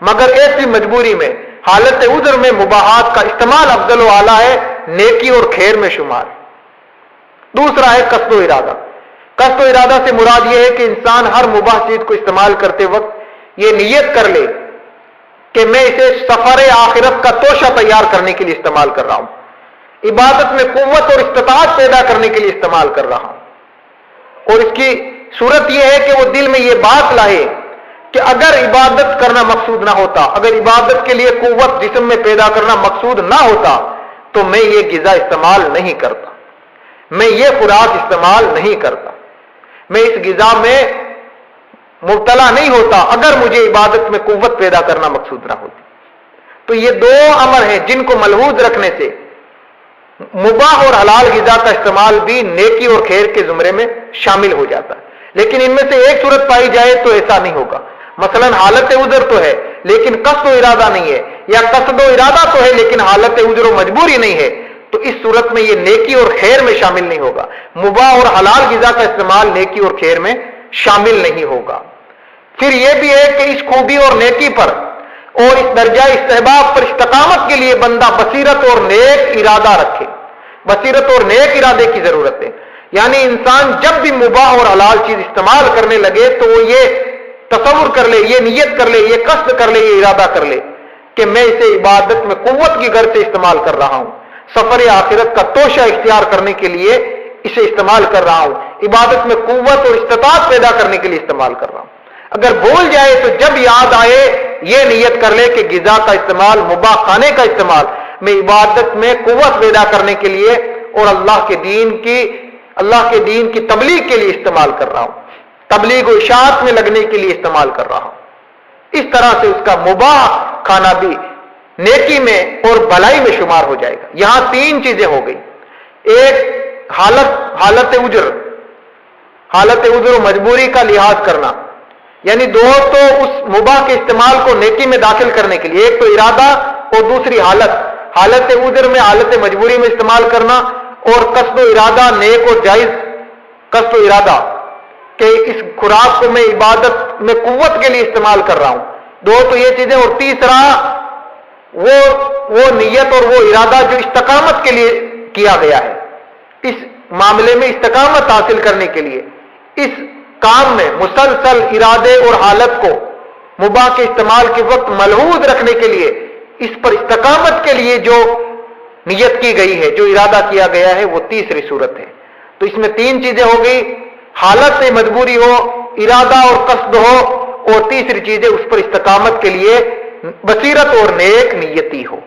مگر ایسی مجبوری میں حالت عذر میں مباحات کا استعمال افضل و اعلیٰ ہے، نیکی اور خیر میں شمار۔ دوسرا ہے قصد و ارادہ۔ قصد و ارادہ سے مراد یہ ہے کہ انسان ہر مباح چیز کو استعمال کرتے وقت یہ نیت کر لے کہ میں اسے سفر آخرت کا توشہ تیار کرنے کے لیے استعمال کر رہا ہوں، عبادت میں قوت اور استطاعت پیدا کرنے کے لیے استعمال کر رہا ہوں۔ اور اس کی صورت یہ ہے کہ وہ دل میں یہ بات لائے کہ اگر عبادت کرنا مقصود نہ ہوتا، اگر عبادت کے لیے قوت جسم میں پیدا کرنا مقصود نہ ہوتا تو میں یہ غذا استعمال نہیں کرتا، میں یہ خوراک استعمال نہیں کرتا، میں اس غذا میں مبتلا نہیں ہوتا اگر مجھے عبادت میں قوت پیدا کرنا مقصود نہ ہوتی۔ تو یہ دو امر ہیں جن کو ملحوظ رکھنے سے مباح اور حلال غذا کا استعمال بھی نیکی اور خیر کے زمرے میں شامل ہو جاتا ہے۔ لیکن ان میں سے ایک صورت پائی جائے تو ایسا نہیں ہوگا، مثلا حالت عذر تو ہے لیکن قصد و ارادہ نہیں ہے، یا قصد و ارادہ تو ہے لیکن حالت عذر و مجبوری نہیں ہے، تو اس صورت میں یہ نیکی اور خیر میں شامل نہیں ہوگا، مباح اور حلال غذا کا استعمال نیکی اور خیر میں شامل نہیں ہوگا۔ پھر یہ بھی ہے کہ اس خوبی اور نیکی پر اور اس درجہ استحباب پر استقامت کے لیے بندہ بصیرت اور نیک ارادہ رکھے۔ بصیرت اور نیک ارادے کی ضرورت ہے، یعنی انسان جب بھی مباح اور حلال چیز استعمال کرنے لگے تو وہ یہ تصور کر لے، یہ نیت کر لے، یہ قصد کر لے، یہ ارادہ کر لے کہ میں اسے عبادت میں قوت کی غرض سے استعمال کر رہا ہوں، سفر آخرت کا توشہ اختیار کرنے کے لیے اسے استعمال کر رہا ہوں، عبادت میں قوت اور استطاعت پیدا کرنے کے لیے استعمال کر رہا ہوں۔ اگر بھول جائے تو جب یاد آئے یہ نیت کر لے کہ غذا کا استعمال، مباح کھانے کا استعمال میں عبادت میں قوت پیدا کرنے کے لیے اور اللہ کے دین کی تبلیغ کے لیے استعمال کر رہا ہوں، تبلیغ و اشاعت میں لگنے کے لیے استعمال کر رہا ہوں۔ اس طرح سے اس کا مباح کھانا بھی نیکی میں اور بھلائی میں شمار ہو جائے گا۔ یہاں تین چیزیں ہو گئی، ایک حالت عذر و مجبوری کا لحاظ کرنا، یعنی دو تو اس مباح کے استعمال کو نیکی میں داخل کرنے کے لیے، ایک تو ارادہ اور دوسری حالت عذر میں، حالت مجبوری میں استعمال کرنا، اور قصد و ارادہ نیک اور جائز قصد و ارادہ کہ اس خوراک کو میں عبادت میں قوت کے لیے استعمال کر رہا ہوں، دو تو یہ چیزیں، اور تیسرا وہ نیت اور وہ ارادہ جو استقامت کے لیے کیا گیا ہے، اس معاملے میں استقامت حاصل کرنے کے لیے، اس کام میں مسلسل ارادے اور حالت کو مباح کے استعمال کے وقت ملحوظ رکھنے کے لیے، اس پر استقامت کے لیے جو نیت کی گئی ہے، جو ارادہ کیا گیا ہے، وہ تیسری صورت ہے۔ تو اس میں تین چیزیں ہو گئی، حالت سے مجبوری ہو، ارادہ اور قصد ہو، اور تیسری چیز ہے اس پر استقامت کے لیے بصیرت اور نیک نیتی ہو۔